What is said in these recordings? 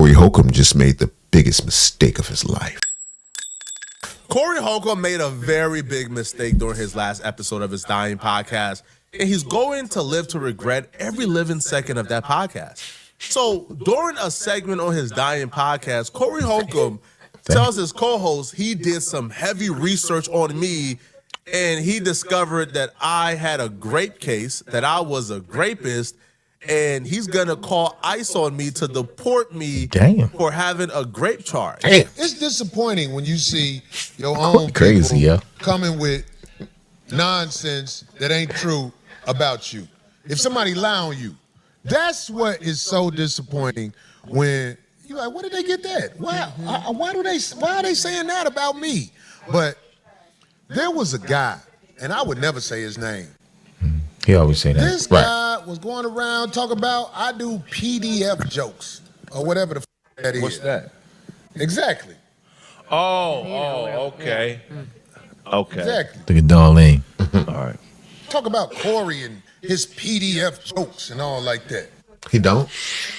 Corey Holcomb just made the biggest mistake of his life. Corey Holcomb made a very big mistake during his last episode of his Dying podcast, and he's going to live to regret every living second of that podcast. So during a segment on his Dying podcast, Corey Holcomb tells his co-host he did some heavy research on me, and he discovered that I had a grape case, that I was a grapist, and he's gonna call ICE on me to deport me for having a grape charge. Damn. It's disappointing when you see your own people coming with nonsense that ain't true about you. If somebody lie on you, that's what is so disappointing. When you're like, where did they get that? Why are they saying that about me? But there was a guy, and I would never say his name. He always say that. This guy was going around talking about I do PDF jokes or whatever the that is. What's that? Exactly. Okay. Okay. Exactly. Look at Darlene. All right. Talk about Corey and his PDF jokes and all like that. He don't?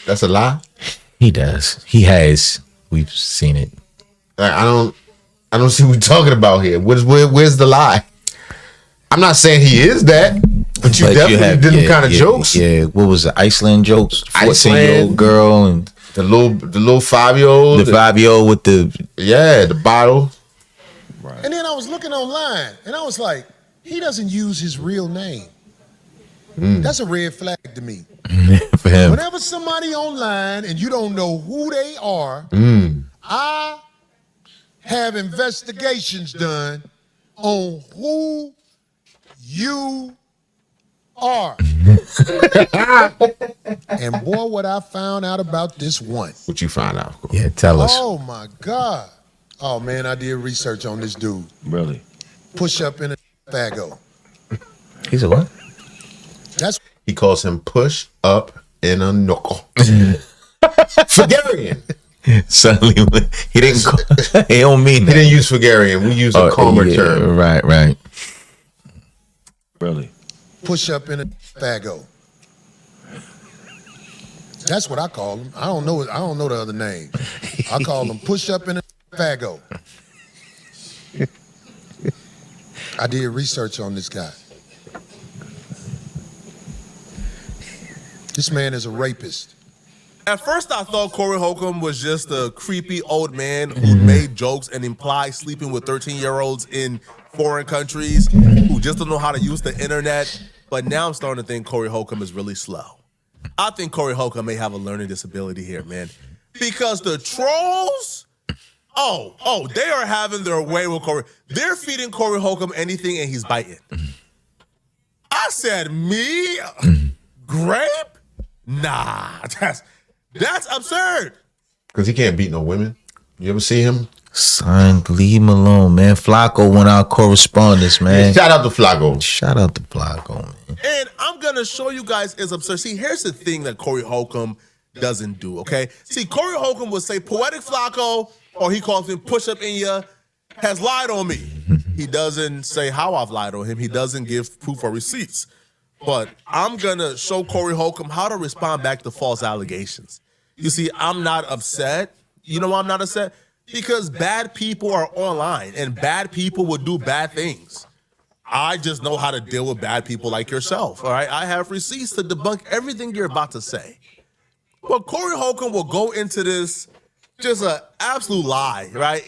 That's a lie? He does. He has. We've seen it. I don't see what we're talking about here. Where's the lie? I'm not saying he is that, but you definitely did them kind of jokes. Yeah, what was it? Iceland jokes? 14-year-old girl and the little 5-year-old. The 5-year-old with the the bottle. Right. And then I was looking online and I was like, he doesn't use his real name. That's a red flag to me. For him. Whenever somebody online and you don't know who they are, I have investigations done on who you are. And boy, what I found out about this one. What you find out? Yeah, tell us. Oh my God. Oh man, I did research on this dude. Really? Push up in a fago. He's a what? He calls him push up in a knuckle. Fagarian. Suddenly, he didn't. He don't mean that. He didn't use Fagarian. We use a calmer term. Right. Really? Push up in a fago. That's what I call him. I don't know the other name. I call him push up in a fago. I did research on this guy. This man is a rapist. At first, I thought Corey Holcomb was just a creepy old man who made jokes and implied sleeping with 13-year-olds in foreign countries who just don't know how to use the internet. But now I'm starting to think Corey Holcomb is really slow. I think Corey Holcomb may have a learning disability here, man. Because the trolls, they are having their way with Corey. They're feeding Corey Holcomb anything and he's biting. I said, me? Grape? Nah, that's absurd. Because he can't beat no women. You ever see him? Son, leave him alone, man. Flakko went out correspondence, man. Shout out to Flakko. Shout out to Flakko, man. And I'm going to show you guys is absurd. See, here's the thing that Corey Holcomb doesn't do, okay? See, Corey Holcomb would say Poetic Flakko, or he calls him push up in ya, has lied on me. He doesn't say how I've lied on him. He doesn't give proof or receipts. But I'm going to show Corey Holcomb how to respond back to false allegations. You see, I'm not upset. You know why I'm not upset? Because bad people are online and bad people will do bad things. I just know how to deal with bad people like yourself, all right? I have receipts to debunk everything you're about to say. But Corey Holcomb will go into this just an absolute lie, right?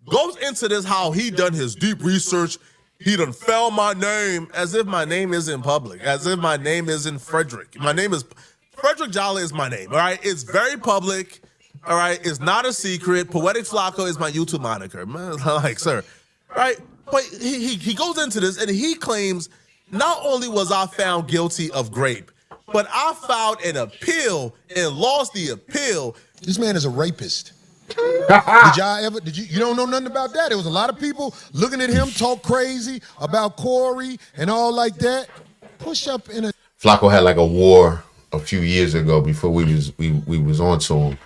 Goes into this how he done his deep research. He done found my name as if my name isn't public, as if my name isn't Frederick. My name is Frederick Jolly is my name, all right? It's very public, all right? It's not a secret. Poetic Flakko is my YouTube moniker. Man, like, sir, right? But he goes into this and he claims not only was I found guilty of grape, but I filed an appeal and lost the appeal. This man is a rapist. You don't know nothing about that? There was a lot of people looking at him talk crazy about Corey and all like that. Push up in a... Flakko had like a war a few years ago before we was on to him.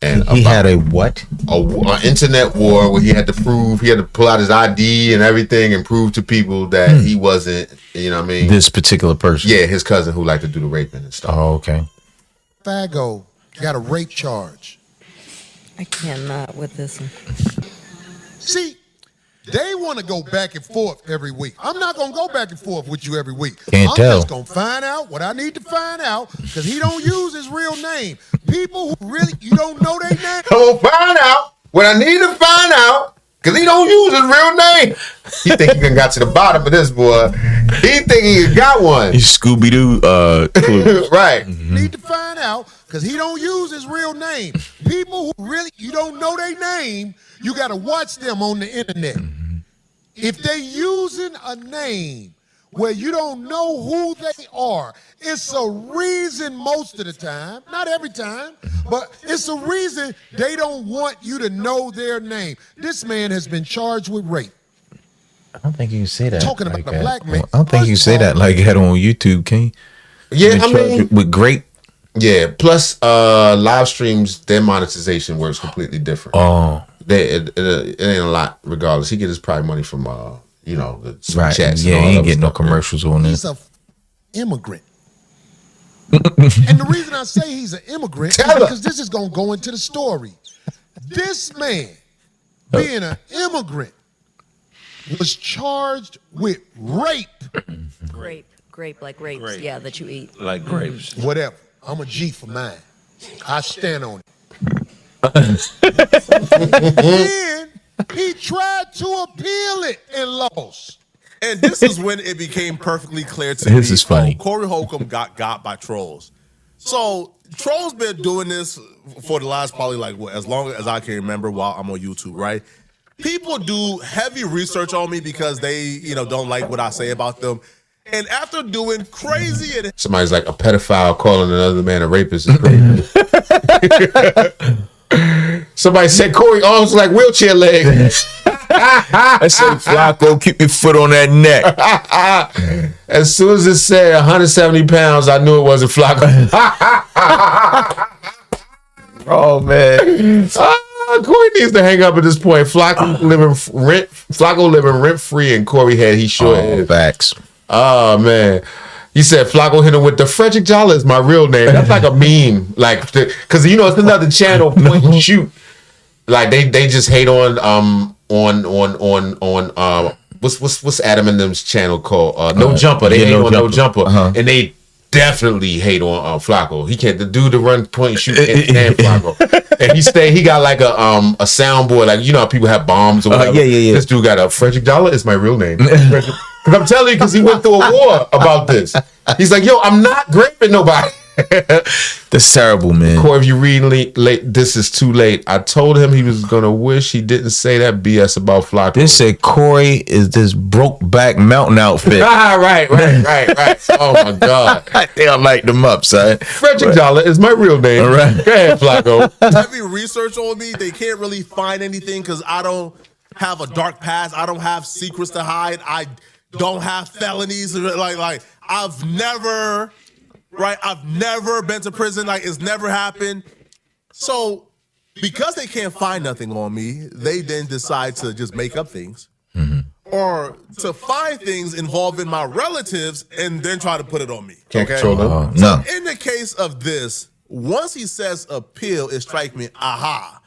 And he had a what? An internet war where he had to pull out his ID and everything and prove to people that he wasn't, you know what I mean? This particular person. Yeah, his cousin who liked to do the raping and stuff. Oh, okay. Fago got a rape charge. I cannot with this one. See, they want to go back and forth every week. I'm not going to go back and forth with you every week. Can't I'm tell. just going to find out what I need to find out because he don't use his real name. People who really, you don't know their name. I'm going to find out what I need to find out because he don't use his real name. He think he done got to the bottom of this, boy. He think he got one. He's Scooby-Doo clue. Right. Need to find out because he don't use his real name. People who really, you don't know their name, you got to watch them on the internet. If they using a name where you don't know who they are, it's a reason most of the time, not every time, but it's a reason they don't want you to know their name. This man has been charged with rape. I don't think you can say that. Talking about a black man. I don't think you can say that like that on YouTube, King. Yeah, I mean, with grape. Yeah, plus live streams, their monetization works completely different. Oh. It ain't a lot regardless. He gets his pride money from the super Right. chats. Yeah, and all he that ain't getting no stuff, commercials on He's this. a immigrant. And the reason I say he's an immigrant is because this is going to go into the story. This man, being an immigrant, was charged with rape. Grape like grapes. Yeah, that you eat. Like grapes. Whatever. I'm a G for mine. I stand on it. Then he tried to appeal it and lost. And this is when it became perfectly clear to me. This is funny. Corey Holcomb got by trolls. So trolls been doing this for the last probably as long as I can remember while I'm on YouTube, right? People do heavy research on me because they, don't like what I say about them. And after doing crazy and Somebody's like a pedophile calling another man a rapist is crazy. Somebody said Corey arms like wheelchair legs. I said, Flakko, keep your foot on that neck. As soon as it said 170 pounds, I knew it wasn't Flakko. Oh, man. Corey needs to hang up at this point. Flakko living rent free in Corey head. He sure is. Facts. Oh man. He said Flakko hit him with the Frederick Jolly is my real name. That's like a meme. Like because it's another channel point and shoot. Like they just hate on what's Adam and them's channel called? No Jumper. They hate on No Jumper. And they definitely hate on Flakko. He can't the dude to run point and shoot can't stand Flakko. And he got like a soundboard, like how people have bombs or whatever. Yeah. This dude got a Frederick Dollar is my real name. Because I'm telling you, because he went through a war about this. He's like, yo, I'm not raping nobody. That's terrible, man. Corey, if you read late, this is too late. I told him he was going to wish he didn't say that BS about Flakko. This said Corey is this broke back mountain outfit. Right. Oh, my God. They don't like them up, son. Frederick Dollar is my real name. All right. Go ahead, Flakko. heavy research on me, they can't really find anything because I don't have a dark past. I don't have secrets to hide. I don't have felonies. Like I've never been to prison. Like it's never happened. So because they can't find nothing on me, they then decide to just make up things or to find things involving my relatives and then try to put it on me. Can't control them. No. In the case of this, once he says appeal, it strikes me, aha.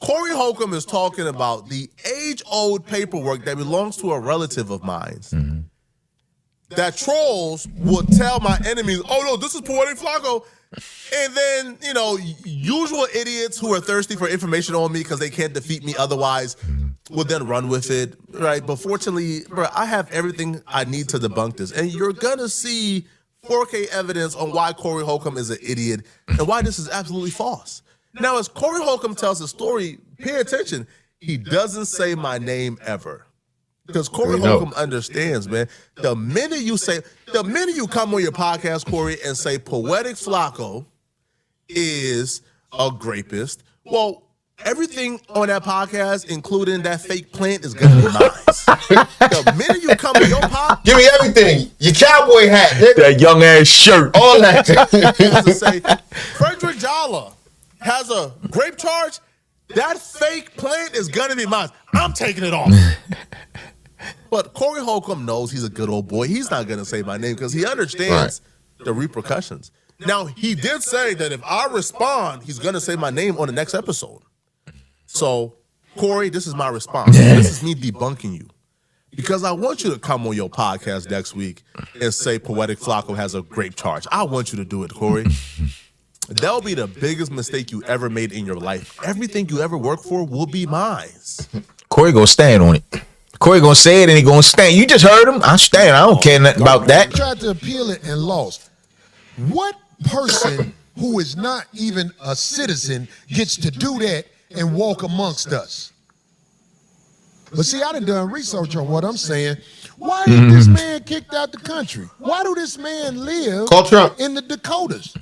Corey Holcomb is talking about the age-old paperwork that belongs to a relative of mine. That trolls will tell my enemies, oh no, this is Poetic Flakko. And then, usual idiots who are thirsty for information on me because they can't defeat me otherwise will then run with it, right? But fortunately, bro, I have everything I need to debunk this. And you're going to see 4K evidence on why Corey Holcomb is an idiot and why this is absolutely false. Now, as Corey Holcomb tells the story, pay attention. He doesn't say my name ever. Because Corey Holcomb understands, man. The minute you come on your podcast, Corey, and say Poetic Flakko is a grapist, well, everything on that podcast, including that fake plant, is gonna be mine. The minute you come on your podcast, give me everything. Your cowboy hat, that young ass shirt, all that. to say Frederick Jolly has a grape charge, that fake plant is gonna be mine. I'm taking it off. But Corey Holcomb knows he's a good old boy. He's not gonna say my name because he understands the repercussions. Now, he did say that if I respond, he's going to say my name on the next episode. So, Corey, this is my response. This is me debunking you. Because I want you to come on your podcast next week and say Poetic Flakko has a grape charge. I want you to do it, Corey. That'll be the biggest mistake you ever made in your life. Everything you ever worked for will be mine. Corey gonna stand on it. Corey gonna say it and he gonna stand. You just heard him. I stand. I don't care nothing about that. Tried to appeal it and lost. What person who is not even a citizen gets to do that and walk amongst us? But see, I done research on what I'm saying. Why is this man kicked out the country? Why do this man live in the Dakotas?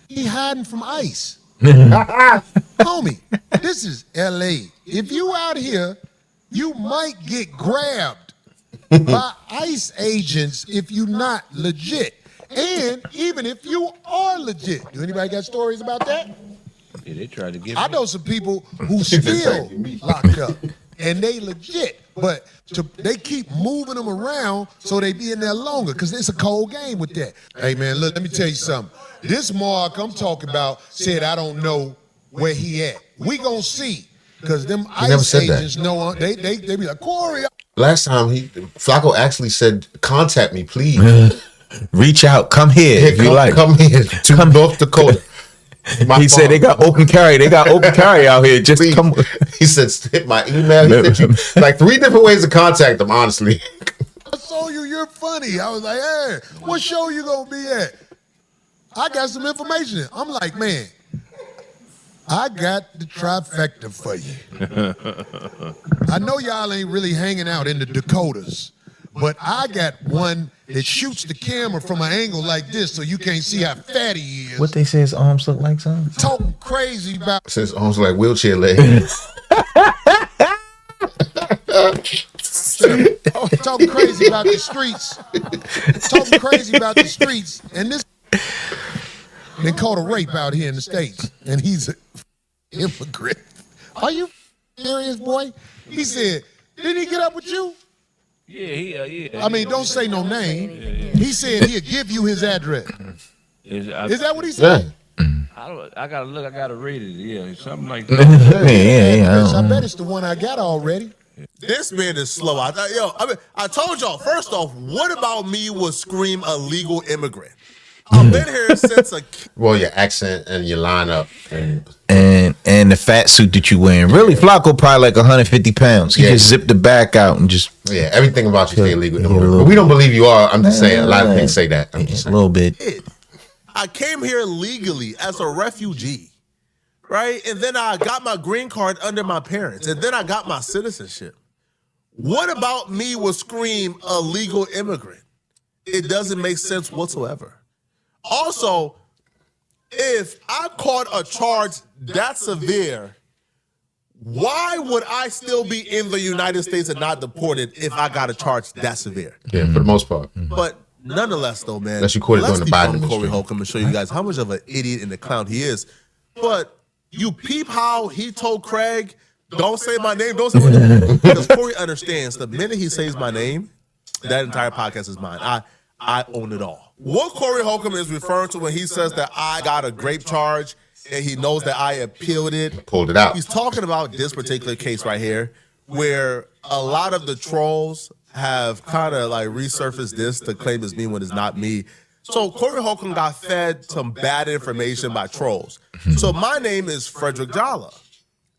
He hiding from ICE. Homie, this is LA. If you out here, you might get grabbed by ICE agents if you not legit. And even if you are legit. Do anybody got stories about that? Yeah, they tried to get I know some people who still locked up. And they legit, but they keep moving them around so they be in there longer because it's a cold game with that. Hey, man, look, let me tell you something. This Mark I'm talking about said I don't know where he at. We gonna see because them ICE agents know they be like, Corey. Last time Flakko actually said, contact me, please. Reach out. Come here if you like. Come here to North Dakota. He said they got open carry. They got open carry out here. Just please. Come. He said, hit my email. He said like 3 different ways to contact them, honestly. I saw you. You're funny. I was like, hey, what show you gonna be at? I got some information. I'm like, man, I got the trifecta for you. I know y'all ain't really hanging out in the Dakotas, but I got one that shoots the camera from an angle like this so you can't see how fat he is. What they say his arms look like, son? Talking crazy about... His arms like wheelchair legs. Talking crazy about the streets. Talking crazy about the streets. And this... Been caught a rape out here in the States. And he's an immigrant. Are you serious, boy? He said, didn't he get up with you? Yeah. I mean, don't say no name. He said he'll give you his address. Is that what he said? I gotta look. I gotta read it. Yeah, something like that. I bet it's the one I got already. This man is slow. I told y'all, first off, what about me would scream illegal immigrant? I've been here since well, your accent and your lineup. And the fat suit that you wearing. Really, Flakko probably like 150 pounds. He just zipped the back out and just... Yeah, everything about you say illegal. But we don't believe you are. I'm just saying. A lot of things say that. I'm just saying. A little bit. I came here legally as a refugee, right? And then I got my green card under my parents. And then I got my citizenship. What about me would scream illegal immigrant? It doesn't make sense whatsoever. Also, if I caught a charge that severe, why would I still be in the United States and not deported if I got a charge that severe? Yeah, for the most part. But nonetheless, though, man, let's debunk Corey Holcomb and show you guys how much of an idiot and a clown he is. But you peep how he told Craig, don't say my name, don't say my name. Because Corey understands the minute he says my name, that entire podcast is mine. I own it all. What Corey Holcomb is referring to when he says that I got a grape charge and he knows that I appealed it. Pulled it out. He's talking about this particular case right here where a lot of the trolls have kind of like resurfaced this to claim it's me when it's not me. So Corey Holcomb got fed some bad information by trolls. So my name is Frederick Jalla.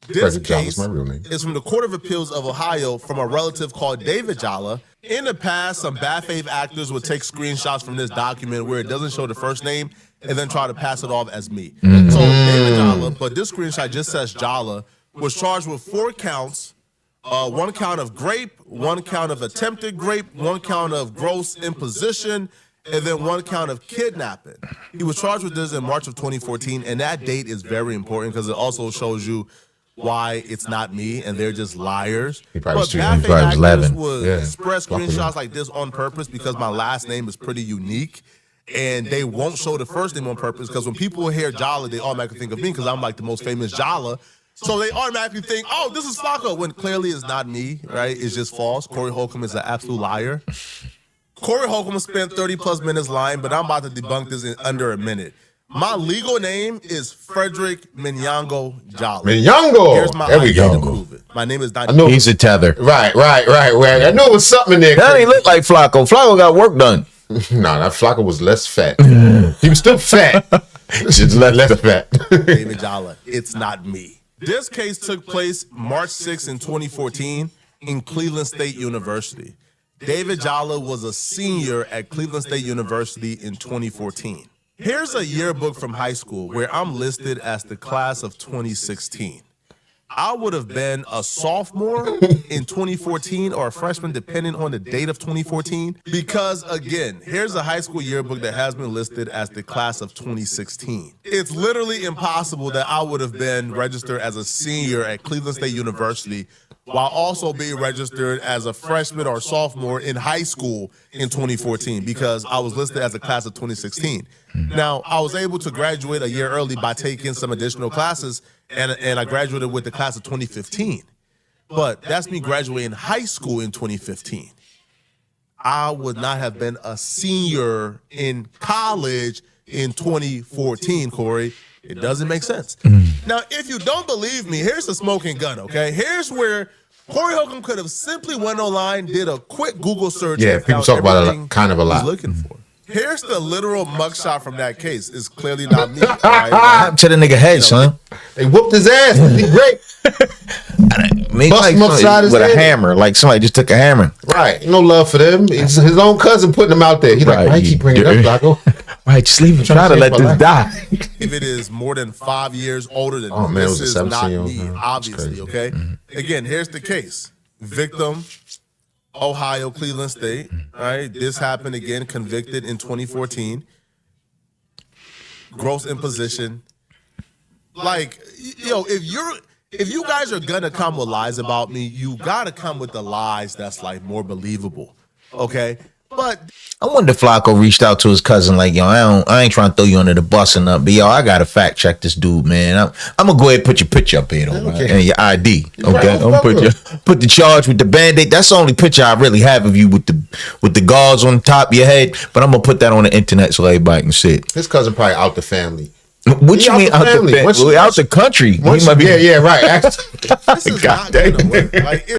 This case is from the Court of Appeals of Ohio from a relative called David Jalla. In the past, some bad faith actors would take screenshots from this document where it doesn't show the first name and then try to pass it off as me. So David Jalla, but this screenshot just says Jalla, was charged with 4 counts, 1 count of grape, 1 count of attempted grape, 1 count of gross imposition, and then 1 count of kidnapping. He was charged with this in March of 2014, and that date is very important because it also shows you why it's not me and they're just liars. He probably but bad faith actors would spread screenshots like this on purpose because my last name is pretty unique. And they won't show the first name on purpose because when people hear Jalla, they automatically think of me because I'm like the most famous Jalla. So they automatically think, oh, this is Flakko, when clearly it's not me, right? It's just false. Corey Holcomb is an absolute liar. Corey Holcomb spent 30 plus minutes lying, but I'm about to debunk this in under a minute. My legal name is Frederick Minyango Jolly. Minyango. Here's my ID to prove it. My name is not. He's a tether. Right. I knew it was something in there. That ain't look like Flakko. Flakko got work done. Nah, that Flakko was less fat. He was still fat. Just less fat. David Jolly. It's not me. This case took place March 6 in 2014 in Cleveland State University. David Jolly was a senior at Cleveland State University in 2014. Here's a yearbook from high school where I'm listed as the class of 2016. I would have been a sophomore in 2014 or a freshman, depending on the date of 2014. Because, again, here's a high school yearbook that has been listed as the class of 2016. It's literally impossible that I would have been registered as a senior at Cleveland State University while also being registered as a freshman or sophomore in high school in 2014 because I was listed as a class of 2016. Now, I was able to graduate a year early by taking some additional classes, and I graduated with the class of 2015. But that's me graduating high school in 2015. I would not have been a senior in college in 2014, Corey. It doesn't make sense. Now, if you don't believe me, here's the smoking gun, okay? Here's where Corey Holcomb could have simply went online, did a quick Google search. Yeah, people talk about it kind of a lot. Looking for. Here's the literal mugshot from that case. It's clearly not me. Right? Happened to the nigga head, son. They whooped his ass. He great. Maybe like with a hammer, like somebody just took a hammer. Right. No love for them. It's his own cousin putting him out there. He's like, why you keep bringing it up, Flakko? Right, just leave him. Try to let this die. If it is more than 5 years older than this is not me, obviously, okay? Again, here's the case. Victim, Ohio, Cleveland State, all right? This happened again, convicted in 2014. Gross imposition. Like, yo, if you guys are gonna come with lies about me, you gotta come with the lies that's like more believable, okay? But I wonder if Flakko reached out to his cousin like, yo, I ain't trying to throw you under the bus or nothing, but yo, I gotta fact check this dude, man. I'm gonna go ahead and put your picture up here, though, and your ID. Okay, I'm gonna put the charge with the band-aid. That's the only picture I really have of you with the gauze on the top of your head. But I'm gonna put that on the internet so everybody can see it. His cousin probably out the family. What you mean out the family? Out the country? Yeah, right. this is not gonna work. Like,